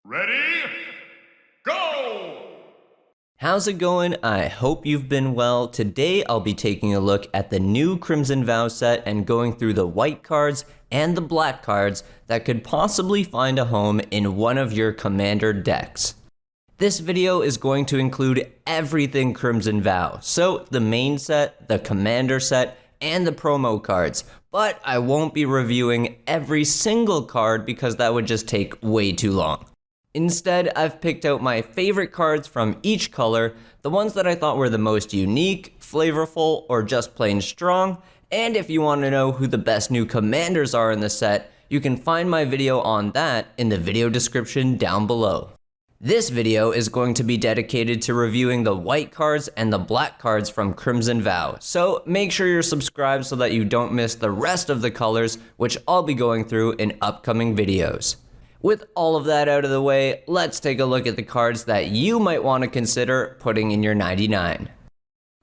Ready? Go! How's it going? I hope you've been well. Today I'll be taking a look at the new Crimson Vow set and going through the white cards and the black cards that could possibly find a home in one of your commander decks. This video is going to include everything Crimson Vow, so the main set, the commander set, and the promo cards, but I won't be reviewing every single card because that would just take way too long. Instead, I've picked out my favorite cards from each color, the ones that I thought were the most unique, flavorful, or just plain strong, and if you want to know who the best new commanders are in the set, you can find my video on that in the video description down below. This video is going to be dedicated to reviewing the white cards and the black cards from Crimson Vow, so make sure you're subscribed so that you don't miss the rest of the colors, which I'll be going through in upcoming videos. With all of that out of the way, let's take a look at the cards that you might want to consider putting in your 99.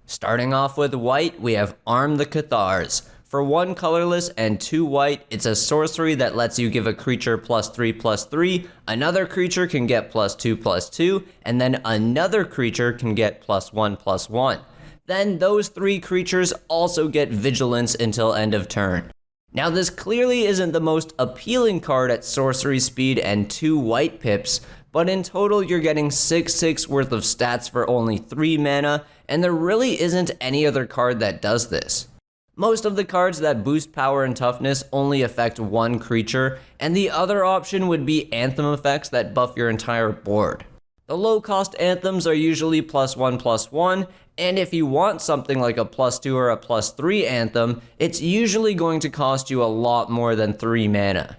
Starting off with white, we have Arm the Cathars. For 1 colorless and 2 white, it's a sorcery that lets you give a creature +3/+3, another creature can get +2/+2, and then another creature can get +1/+1. Then those 3 creatures also get Vigilance until end of turn. Now this clearly isn't the most appealing card at sorcery speed and 2 white pips, but in total you're getting 6/6 worth of stats for only 3 mana, and there really isn't any other card that does this. Most of the cards that boost power and toughness only affect 1 creature, and the other option would be anthem effects that buff your entire board. The low cost anthems are usually +1/+1, and if you want something like a +2 or a +3 anthem, it's usually going to cost you a lot more than 3 mana.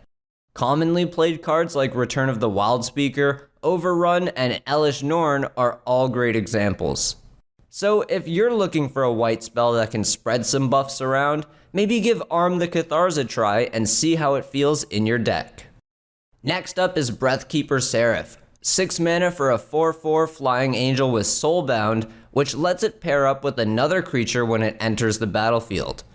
Commonly played cards like Return of the Wildspeaker, Overrun, and Elesh Norn are all great examples. So if you're looking for a white spell that can spread some buffs around, maybe give Arm the Cathars a try and see how it feels in your deck. Next up is Breathkeeper Seraph. 6 mana for a 4/4 flying angel with Soulbound, which lets it pair up with another creature when it enters the battlefield.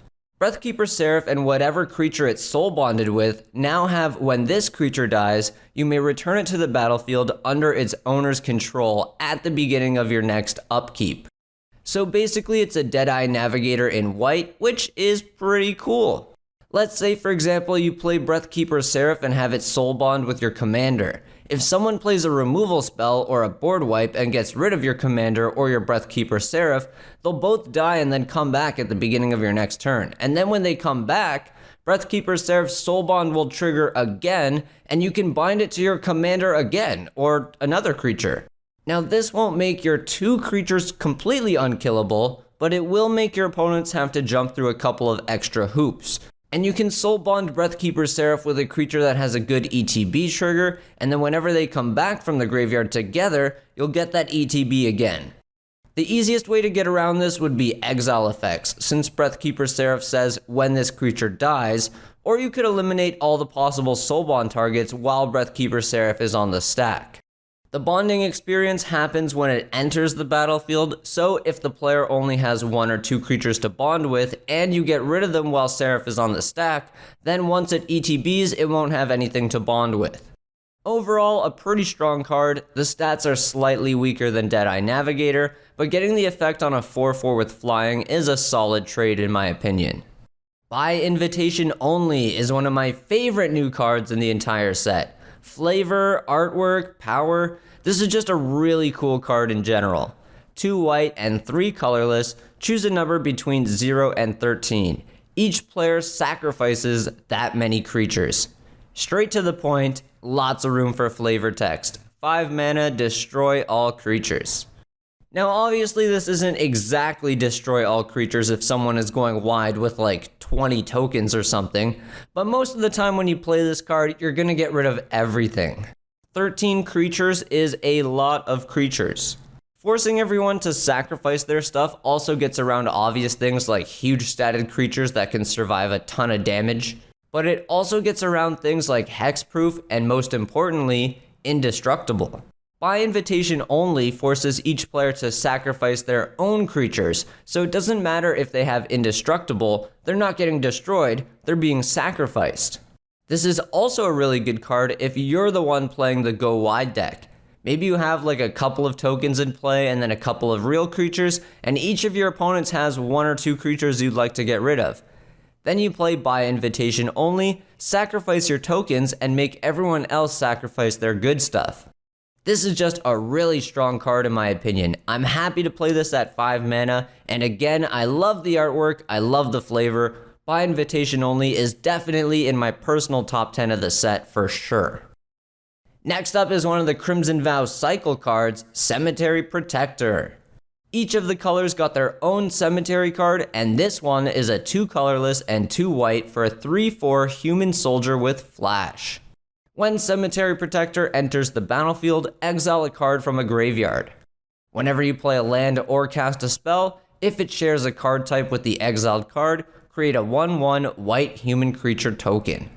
Breathkeeper Seraph and whatever creature it's soul bonded with now have when this creature dies, you may return it to the battlefield under its owner's control at the beginning of your next upkeep. So basically it's a Deadeye Navigator in white, which is pretty cool. Let's say for example you play Breathkeeper Seraph and have it soul bond with your commander. If someone plays a removal spell or a board wipe and gets rid of your commander or your Breathkeeper Seraph, they'll both die and then come back at the beginning of your next turn. And then when they come back, Breathkeeper Seraph's soul bond will trigger again, and you can bind it to your commander again, or another creature. Now this won't make your 2 creatures completely unkillable, but it will make your opponents have to jump through a couple of extra hoops. And you can soul bond Breathkeeper Seraph with a creature that has a good ETB trigger, and then whenever they come back from the graveyard together, you'll get that ETB again. The easiest way to get around this would be exile effects, since Breathkeeper Seraph says when this creature dies, or you could eliminate all the possible soul bond targets while Breathkeeper Seraph is on the stack. The bonding experience happens when it enters the battlefield, so if the player only has 1 or 2 creatures to bond with, and you get rid of them while Seraph is on the stack, then once it ETBs, it won't have anything to bond with. Overall, a pretty strong card. The stats are slightly weaker than Deadeye Navigator, but getting the effect on a 4/4 with flying is a solid trade in my opinion. By Invitation Only is one of my favorite new cards in the entire set. Flavor, artwork, power, this is just a really cool card in general. 2 white and 3 colorless, choose a number between 0 and 13. Each player sacrifices that many creatures. Straight to the point, lots of room for flavor text. 5 mana, destroy all creatures. Now obviously this isn't exactly destroy all creatures if someone is going wide with like 20 tokens or something, but most of the time when you play this card, you're gonna get rid of everything. 13 creatures is a lot of creatures. Forcing everyone to sacrifice their stuff also gets around obvious things like huge statted creatures that can survive a ton of damage, but it also gets around things like hexproof and most importantly, indestructible. By Invitation Only forces each player to sacrifice their own creatures, so it doesn't matter if they have indestructible, they're not getting destroyed, they're being sacrificed. This is also a really good card if you're the one playing the go wide deck. Maybe you have like a couple of tokens in play and then a couple of real creatures, and each of your opponents has one or two creatures you'd like to get rid of. Then you play by invitation only, sacrifice your tokens, and make everyone else sacrifice their good stuff. This is just a really strong card in my opinion. I'm happy to play this at 5 mana, and again, I love the artwork, I love the flavor. By invitation only is definitely in my personal top 10 of the set for sure. Next up is one of the Crimson Vow cycle cards, Cemetery Protector. Each of the colors got their own cemetery card, and this one is a 2 colorless and 2 white for a 3/4 human soldier with flash. When Cemetery Protector enters the battlefield, exile a card from a graveyard. Whenever you play a land or cast a spell, if it shares a card type with the exiled card, create a 1/1 white human creature token.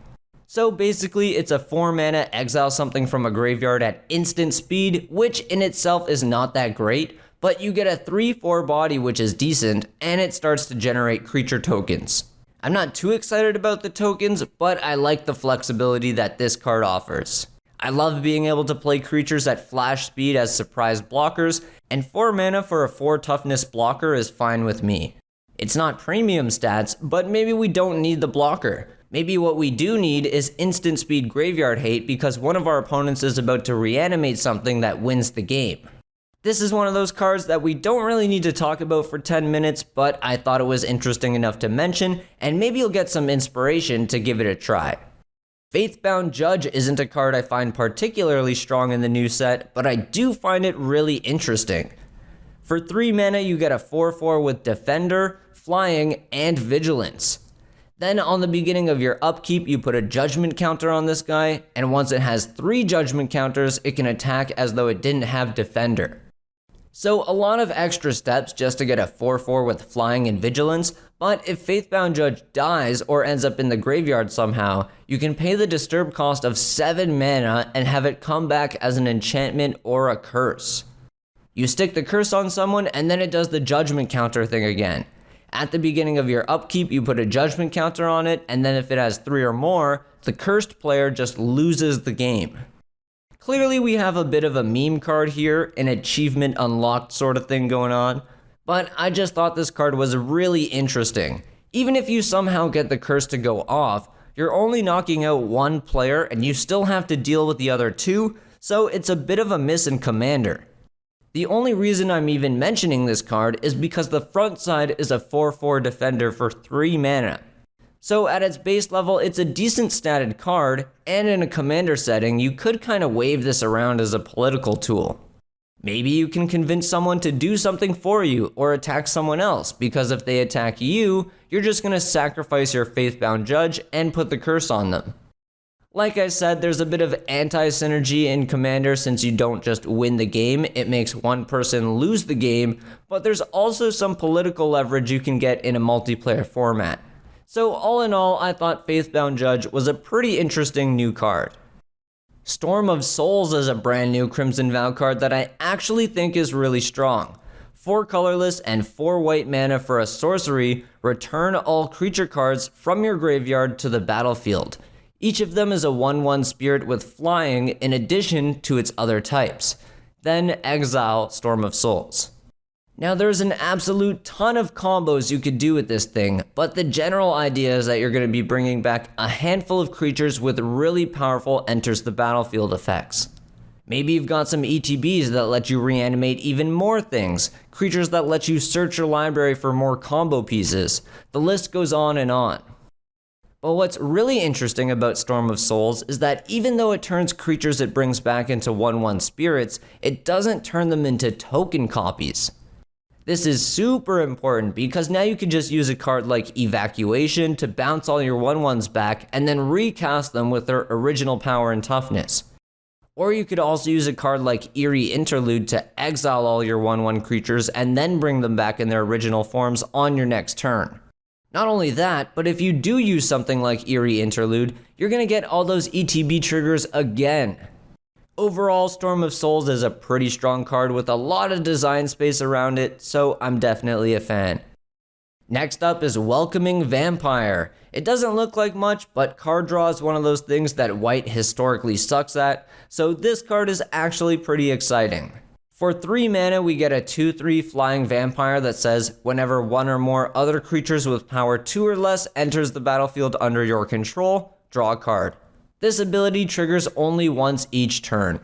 So basically, it's a 4 mana exile something from a graveyard at instant speed, which in itself is not that great, but you get a 3/4 body which is decent, and it starts to generate creature tokens. I'm not too excited about the tokens, but I like the flexibility that this card offers. I love being able to play creatures at flash speed as surprise blockers, and 4 mana for a 4 toughness blocker is fine with me. It's not premium stats, but maybe we don't need the blocker. Maybe what we do need is instant speed graveyard hate because one of our opponents is about to reanimate something that wins the game. This is one of those cards that we don't really need to talk about for 10 minutes, but I thought it was interesting enough to mention, and maybe you'll get some inspiration to give it a try. Faithbound Judge isn't a card I find particularly strong in the new set, but I do find it really interesting. For 3 mana, you get a 4/4 with Defender, Flying, and Vigilance. Then on the beginning of your upkeep, you put a judgment counter on this guy, and once it has 3 judgment counters, it can attack as though it didn't have Defender. So a lot of extra steps just to get a 4/4 with Flying and Vigilance, but if Faithbound Judge dies or ends up in the graveyard somehow, you can pay the disturb cost of 7 mana and have it come back as an enchantment or a curse. You stick the curse on someone, and then it does the judgment counter thing again. At the beginning of your upkeep, you put a judgment counter on it, and then if it has 3 or more, the cursed player just loses the game. Clearly we have a bit of a meme card here, an achievement unlocked sort of thing going on, but I just thought this card was really interesting. Even if you somehow get the curse to go off, you're only knocking out 1 player and you still have to deal with the other 2, so it's a bit of a miss in Commander. The only reason I'm even mentioning this card is because the front side is a 4/4 Defender for 3 mana. So at its base level, it's a decent statted card, and in a Commander setting, you could kind of wave this around as a political tool. Maybe you can convince someone to do something for you or attack someone else, because if they attack you, you're just going to sacrifice your Faithbound Judge and put the curse on them. Like I said, there's a bit of anti-synergy in Commander since you don't just win the game, it makes one person lose the game, but there's also some political leverage you can get in a multiplayer format. So all in all, I thought Faithbound Judge was a pretty interesting new card. Storm of Souls is a brand new Crimson Vow card that I actually think is really strong. 4 colorless and 4 white mana for a sorcery, return all creature cards from your graveyard to the battlefield. Each of them is a 1/1 spirit with flying in addition to its other types. Then exile Storm of Souls. Now there's an absolute ton of combos you could do with this thing, but the general idea is that you're going to be bringing back a handful of creatures with really powerful enters the battlefield effects. Maybe you've got some ETBs that let you reanimate even more things, creatures that let you search your library for more combo pieces. The list goes on and on. But what's really interesting about Storm of Souls is that even though it turns creatures it brings back into 1/1 spirits, it doesn't turn them into token copies. This is super important because now you can just use a card like Evacuation to bounce all your 1/1s back and then recast them with their original power and toughness. Or you could also use a card like Eerie Interlude to exile all your 1/1 creatures and then bring them back in their original forms on your next turn. Not only that, but if you do use something like Eerie Interlude, you're going to get all those ETB triggers again. Overall, Storm of Souls is a pretty strong card with a lot of design space around it, so I'm definitely a fan. Next up is Welcoming Vampire. It doesn't look like much, but card draw is one of those things that white historically sucks at, so this card is actually pretty exciting. For 3 mana, we get a 2/3 flying vampire that says, whenever one or more other creatures with power 2 or less enters the battlefield under your control, draw a card. This ability triggers only once each turn.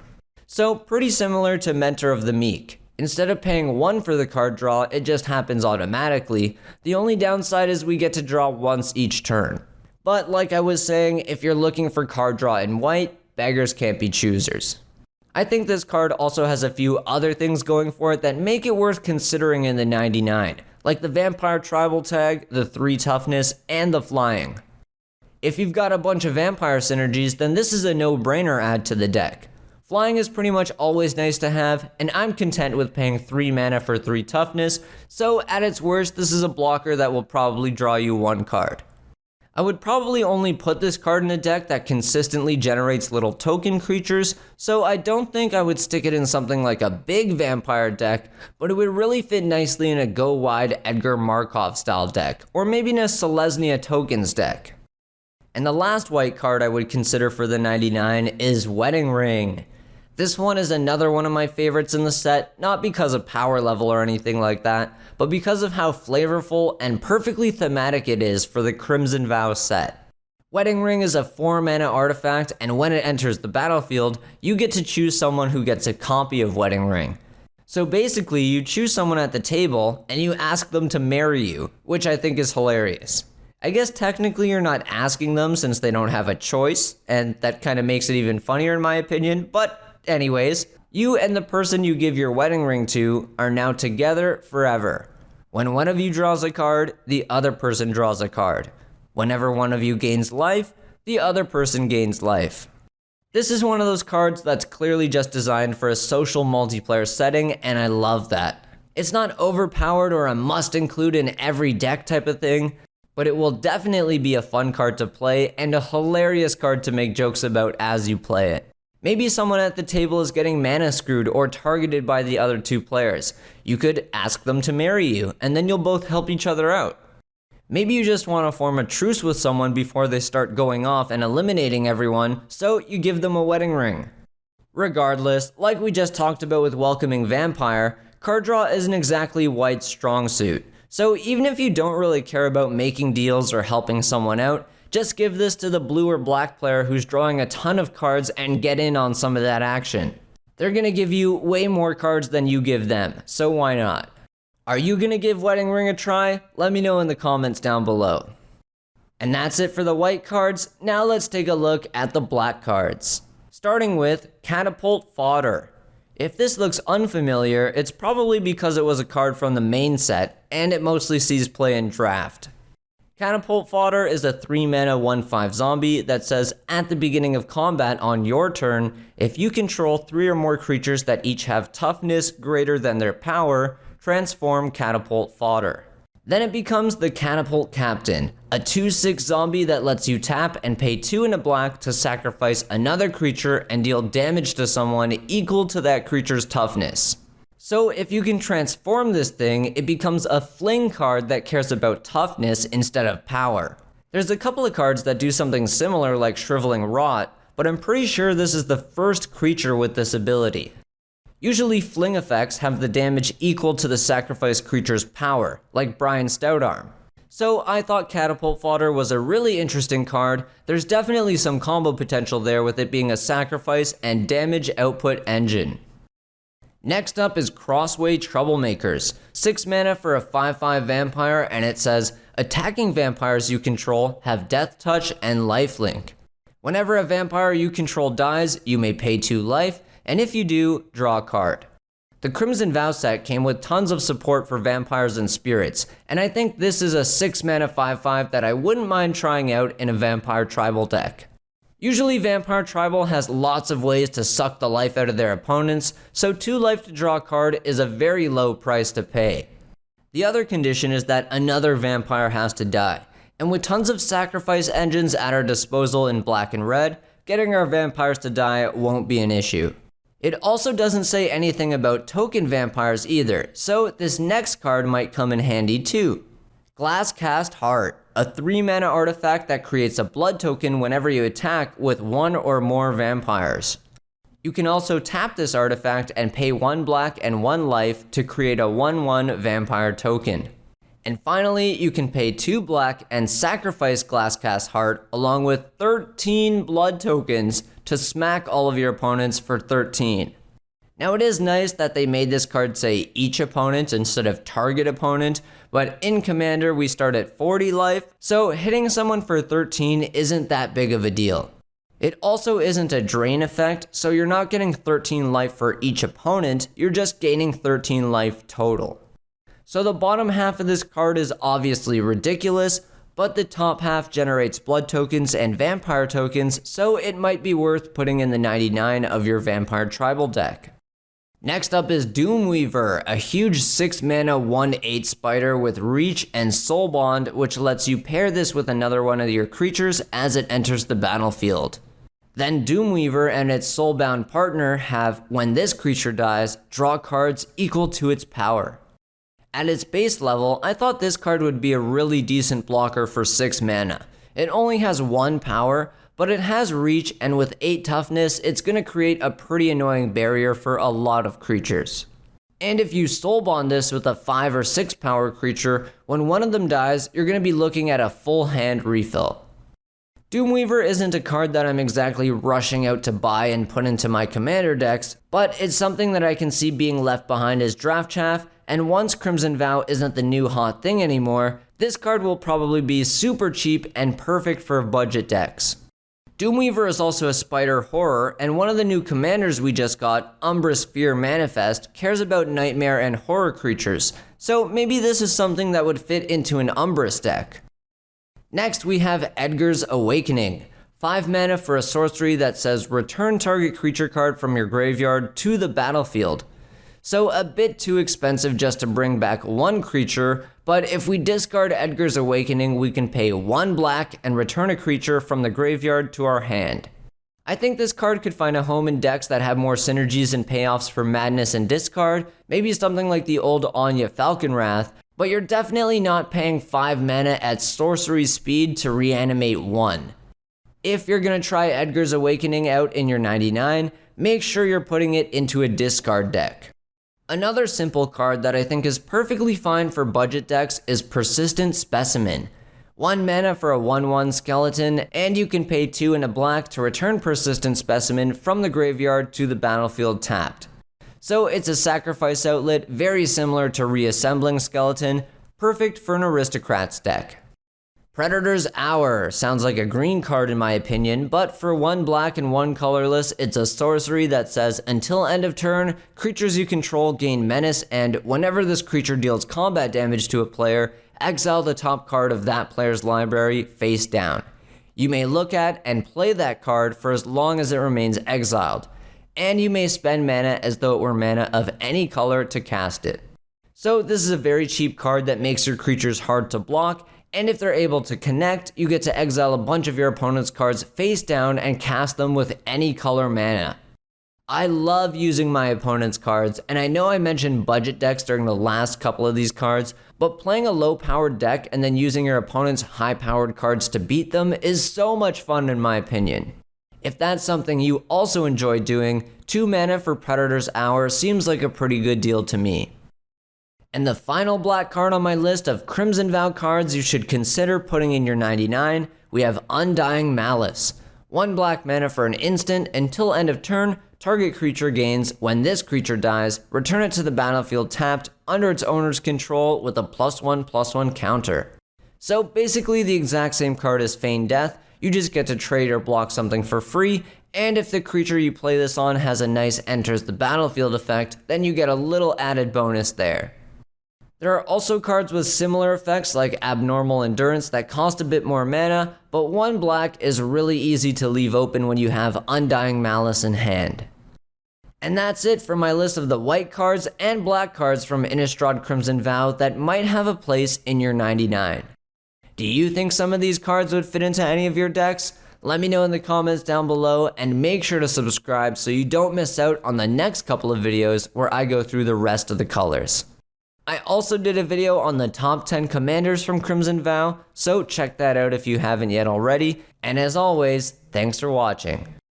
So pretty similar to Mentor of the Meek. Instead of paying 1 for the card draw, it just happens automatically. The only downside is we get to draw once each turn. But like I was saying, if you're looking for card draw in white, beggars can't be choosers. I think this card also has a few other things going for it that make it worth considering in the 99, like the Vampire Tribal tag, the 3 toughness, and the flying. If you've got a bunch of vampire synergies, then this is a no-brainer add to the deck. Flying is pretty much always nice to have, and I'm content with paying 3 mana for 3 toughness, so at its worst, this is a blocker that will probably draw you 1 card. I would probably only put this card in a deck that consistently generates little token creatures, so I don't think I would stick it in something like a big vampire deck, but it would really fit nicely in a go-wide Edgar Markov style deck, or maybe in a Selesnya tokens deck. And the last white card I would consider for the 99 is Wedding Ring. This one is another one of my favorites in the set, not because of power level or anything like that, but because of how flavorful and perfectly thematic it is for the Crimson Vow set. Wedding Ring is a 4 mana artifact, and when it enters the battlefield, you get to choose someone who gets a copy of Wedding Ring. So basically, you choose someone at the table, and you ask them to marry you, which I think is hilarious. I guess technically you're not asking them since they don't have a choice, and that kind of makes it even funnier in my opinion, but anyways, you and the person you give your wedding ring to are now together forever. When one of you draws a card, the other person draws a card. Whenever one of you gains life, the other person gains life. This is one of those cards that's clearly just designed for a social multiplayer setting, and I love that. It's not overpowered or a must include in every deck type of thing, but it will definitely be a fun card to play and a hilarious card to make jokes about as you play it. Maybe someone at the table is getting mana screwed or targeted by the other 2 players. You could ask them to marry you, and then you'll both help each other out. Maybe you just want to form a truce with someone before they start going off and eliminating everyone, so you give them a wedding ring. Regardless, like we just talked about with Welcoming Vampire, card draw isn't exactly white's strong suit. So even if you don't really care about making deals or helping someone out, just give this to the blue or black player who's drawing a ton of cards and get in on some of that action. They're gonna give you way more cards than you give them, so why not? Are you gonna give Wedding Ring a try? Let me know in the comments down below. And that's it for the white cards. Now let's take a look at the black cards. Starting with Catapult Fodder. If this looks unfamiliar, it's probably because it was a card from the main set, and it mostly sees play in Draft. Catapult Fodder is a 3 mana 1/5 zombie that says at the beginning of combat on your turn, if you control 3 or more creatures that each have toughness greater than their power, transform Catapult Fodder. Then it becomes the Catapult Captain, a 2/6 zombie that lets you tap and pay 2 and a black to sacrifice another creature and deal damage to someone equal to that creature's toughness. So if you can transform this thing, it becomes a fling card that cares about toughness instead of power. There's a couple of cards that do something similar like Shriveling Rot, but I'm pretty sure this is the first creature with this ability. Usually fling effects have the damage equal to the sacrificed creature's power, like Brian Stoutarm. So I thought Catapult Fodder was a really interesting card. There's definitely some combo potential there with it being a sacrifice and damage output engine. Next up is Crossway Troublemakers. 6 mana for a 5/5 vampire, and it says, attacking vampires you control have Death Touch and Lifelink. Whenever a vampire you control dies, you may pay 2 life, and if you do, draw a card. The Crimson Vow set came with tons of support for vampires and spirits, and I think this is a 6 mana 5/5 that I wouldn't mind trying out in a Vampire Tribal deck. Usually Vampire Tribal has lots of ways to suck the life out of their opponents, so 2 life to draw a card is a very low price to pay. The other condition is that another vampire has to die, and with tons of sacrifice engines at our disposal in black and red, getting our vampires to die won't be an issue. It also doesn't say anything about token vampires either, so this next card might come in handy too. Glasscast Heart, a 3-mana artifact that creates a blood token whenever you attack with 1 or more vampires. You can also tap this artifact and pay 1 black and 1 life to create a 1/1 vampire token. And finally, you can pay 2 black and sacrifice Glasscast Heart along with 13 blood tokens to smack all of your opponents for 13. Now it is nice that they made this card say each opponent instead of target opponent, but in Commander we start at 40 life, so hitting someone for 13 isn't that big of a deal. It also isn't a drain effect, so you're not getting 13 life for each opponent, you're just gaining 13 life total. So the bottom half of this card is obviously ridiculous, but the top half generates blood tokens and vampire tokens, so it might be worth putting in the 99 of your vampire tribal deck. Next up is Doomweaver, a huge 6-mana 1/8 spider with reach and soul bond, which lets you pair this with another one of your creatures as it enters the battlefield. Then Doomweaver and its soulbound partner have, when this creature dies, draw cards equal to its power. At its base level, I thought this card would be a really decent blocker for 6 mana. It only has 1 power, but it has reach, and with 8 toughness, it's going to create a pretty annoying barrier for a lot of creatures. And if you soulbond this with a 5 or 6 power creature, when one of them dies, you're going to be looking at a full hand refill. Doomweaver isn't a card that I'm exactly rushing out to buy and put into my commander decks, but it's something that I can see being left behind as draft chaff, and once Crimson Vow isn't the new hot thing anymore, this card will probably be super cheap and perfect for budget decks. Doomweaver is also a spider horror, and one of the new commanders we just got, Umbra's Fear Manifest, cares about nightmare and horror creatures, so maybe this is something that would fit into an Umbris deck. Next we have Edgar's Awakening, 5 mana for a sorcery that says return target creature card from your graveyard to the battlefield. So a bit too expensive just to bring back one creature, but if we discard Edgar's Awakening, we can pay 1 black and return a creature from the graveyard to our hand. I think this card could find a home in decks that have more synergies and payoffs for Madness and discard, maybe something like the old Anya Falconwrath, but you're definitely not paying 5 mana at sorcery speed to reanimate 1. If you're gonna try Edgar's Awakening out in your 99, make sure you're putting it into a discard deck. Another simple card that I think is perfectly fine for budget decks is Persistent Specimen. 1 mana for a 1/1 skeleton, and you can pay 2 and a black to return Persistent Specimen from the graveyard to the battlefield tapped. So it's a sacrifice outlet, very similar to Reassembling Skeleton, perfect for an Aristocrats deck. Predator's Hour sounds like a green card in my opinion, but for 1 black and 1 colorless, it's a sorcery that says until end of turn, creatures you control gain menace, and whenever this creature deals combat damage to a player, exile the top card of that player's library face down. You may look at and play that card for as long as it remains exiled, and you may spend mana as though it were mana of any color to cast it. So this is a very cheap card that makes your creatures hard to block, and if they're able to connect, you get to exile a bunch of your opponent's cards face down and cast them with any color mana. I love using my opponent's cards, and I know I mentioned budget decks during the last couple of these cards, but playing a low-powered deck and then using your opponent's high-powered cards to beat them is so much fun in my opinion. If that's something you also enjoy doing, 2 mana for Predator's Hour seems like a pretty good deal to me. And the final black card on my list of Crimson Vow cards you should consider putting in your 99, we have Undying Malice. 1 black mana for an instant, until end of turn, target creature gains, when this creature dies, return it to the battlefield tapped, under its owner's control with a +1/+1 counter. So basically the exact same card as Feign Death, you just get to trade or block something for free, and if the creature you play this on has a nice enters the battlefield effect, then you get a little added bonus there. There are also cards with similar effects like Abnormal Endurance that cost a bit more mana, but 1 black is really easy to leave open when you have Undying Malice in hand. And that's it for my list of the white cards and black cards from Innistrad Crimson Vow that might have a place in your 99. Do you think some of these cards would fit into any of your decks? Let me know in the comments down below, and make sure to subscribe so you don't miss out on the next couple of videos where I go through the rest of the colors. I also did a video on the top 10 commanders from Crimson Vow, so check that out if you haven't yet already. And as always, thanks for watching.